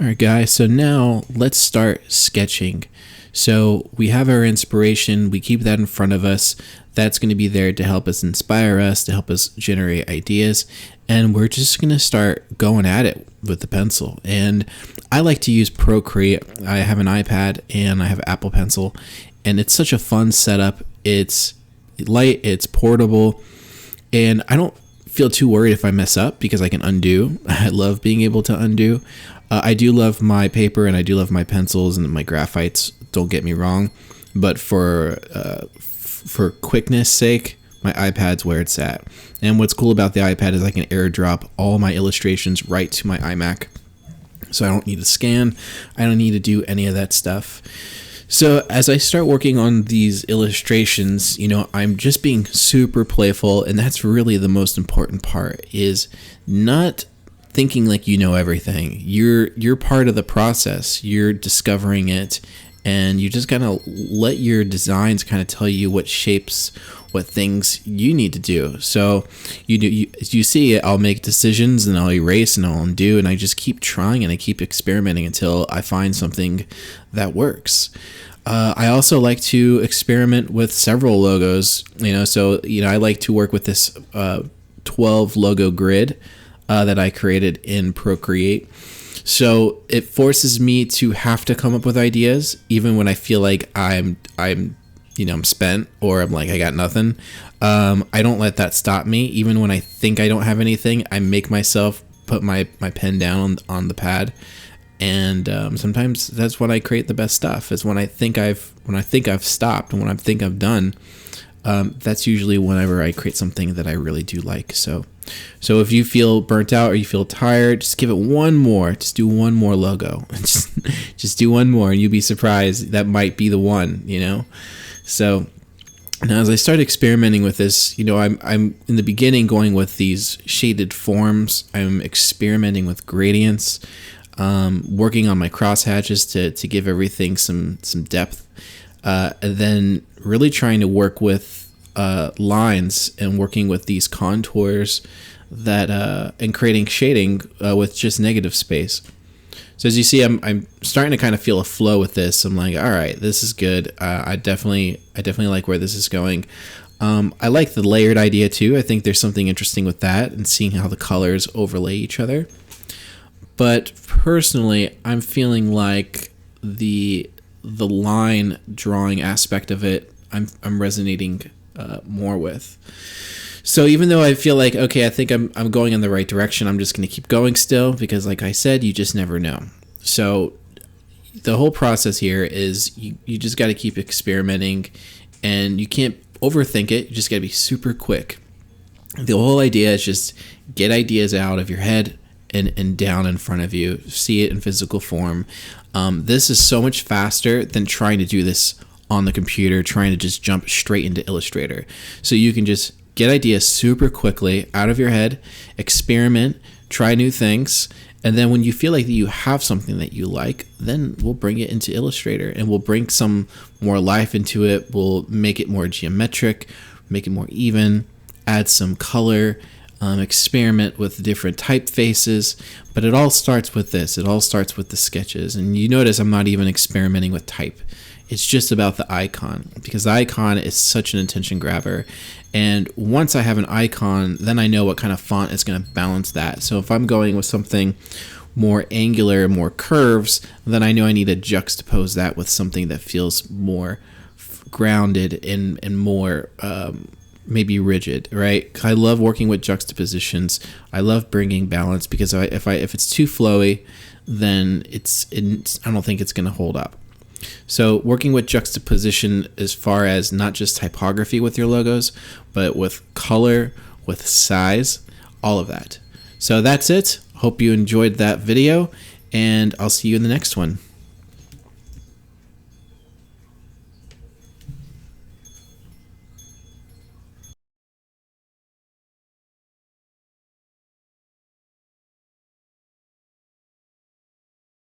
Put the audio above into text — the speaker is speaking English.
All right, guys, so now let's start sketching. So we have our inspiration, we keep that in front of us. That's going to be there to help us inspire us, to help us generate ideas. And we're just going to start going at it with the pencil. And I like to use Procreate. I have an iPad and I have Apple Pencil. And it's such a fun setup. It's light, it's portable, and I don't feel too worried if I mess up because I can undo. I love being able to undo. I do love my paper and I do love my pencils and my graphites, don't get me wrong, but for quickness sake, my iPad's where it's at. And what's cool about the iPad is I can airdrop all my illustrations right to my iMac, so I don't need to scan, I don't need to do any of that stuff. So as I start working on these illustrations, I'm just being super playful, and that's really the most important part, is not thinking like you know everything. You're part of the process. You're discovering it, and you just gotta let your designs kind of tell you what shapes, what things you need to do. So you see it, I'll make decisions and I'll erase and I'll undo, and I just keep trying and I keep experimenting until I find something that works. I also like to experiment with several logos, I like to work with this 12 logo grid that I created in Procreate. So it forces me to have to come up with ideas, even when I feel like I'm spent, or I'm like, I got nothing. I don't let that stop me. Even when I think I don't have anything, I make myself put my pen down on the pad. And sometimes that's when I create the best stuff, is when I think I've stopped and when I think I've done. That's usually whenever I create something that I really do like. So if you feel burnt out or you feel tired, just give it one more. Just do one more logo. just do one more, and you'll be surprised. That might be the one. So now as I start experimenting with this, I'm in the beginning going with these shaded forms. I'm experimenting with gradients. Working on my crosshatches to give everything some depth, and then really trying to work with lines and working with these contours that and creating shading with just negative space. So as you see, I'm starting to kind of feel a flow with this. I'm like, all right, this is good. I definitely like where this is going. I like the layered idea too. I think there's something interesting with that and seeing how the colors overlay each other. But personally, I'm feeling like the line drawing aspect of it, I'm resonating more with. So even though I feel like, okay, I think I'm going in the right direction, I'm just going to keep going still, because like I said, you just never know. So the whole process here is you just got to keep experimenting, and you can't overthink it. You just got to be super quick. The whole idea is just get ideas out of your head and down in front of you, see it in physical form. This is so much faster than trying to do this on the computer, trying to just jump straight into Illustrator. So you can just get ideas super quickly out of your head, experiment, try new things, and then when you feel like that you have something that you like, then we'll bring it into Illustrator and we'll bring some more life into it. We'll make it more geometric, make it more even, add some color, experiment with different typefaces, but it all starts with this. It all starts with the sketches. And you notice I'm not even experimenting with type. It's just about the icon, because the icon is such an attention grabber. And once I have an icon, then I know what kind of font is going to balance that. So if I'm going with something more angular, more curves, then I know I need to juxtapose that with something that feels more grounded and more maybe rigid, right? I love working with juxtapositions. I love bringing balance, because if it's too flowy, then I don't think it's going to hold up. So working with juxtaposition as far as not just typography with your logos, but with color, with size, all of that. So that's it. Hope you enjoyed that video, and I'll see you in the next one.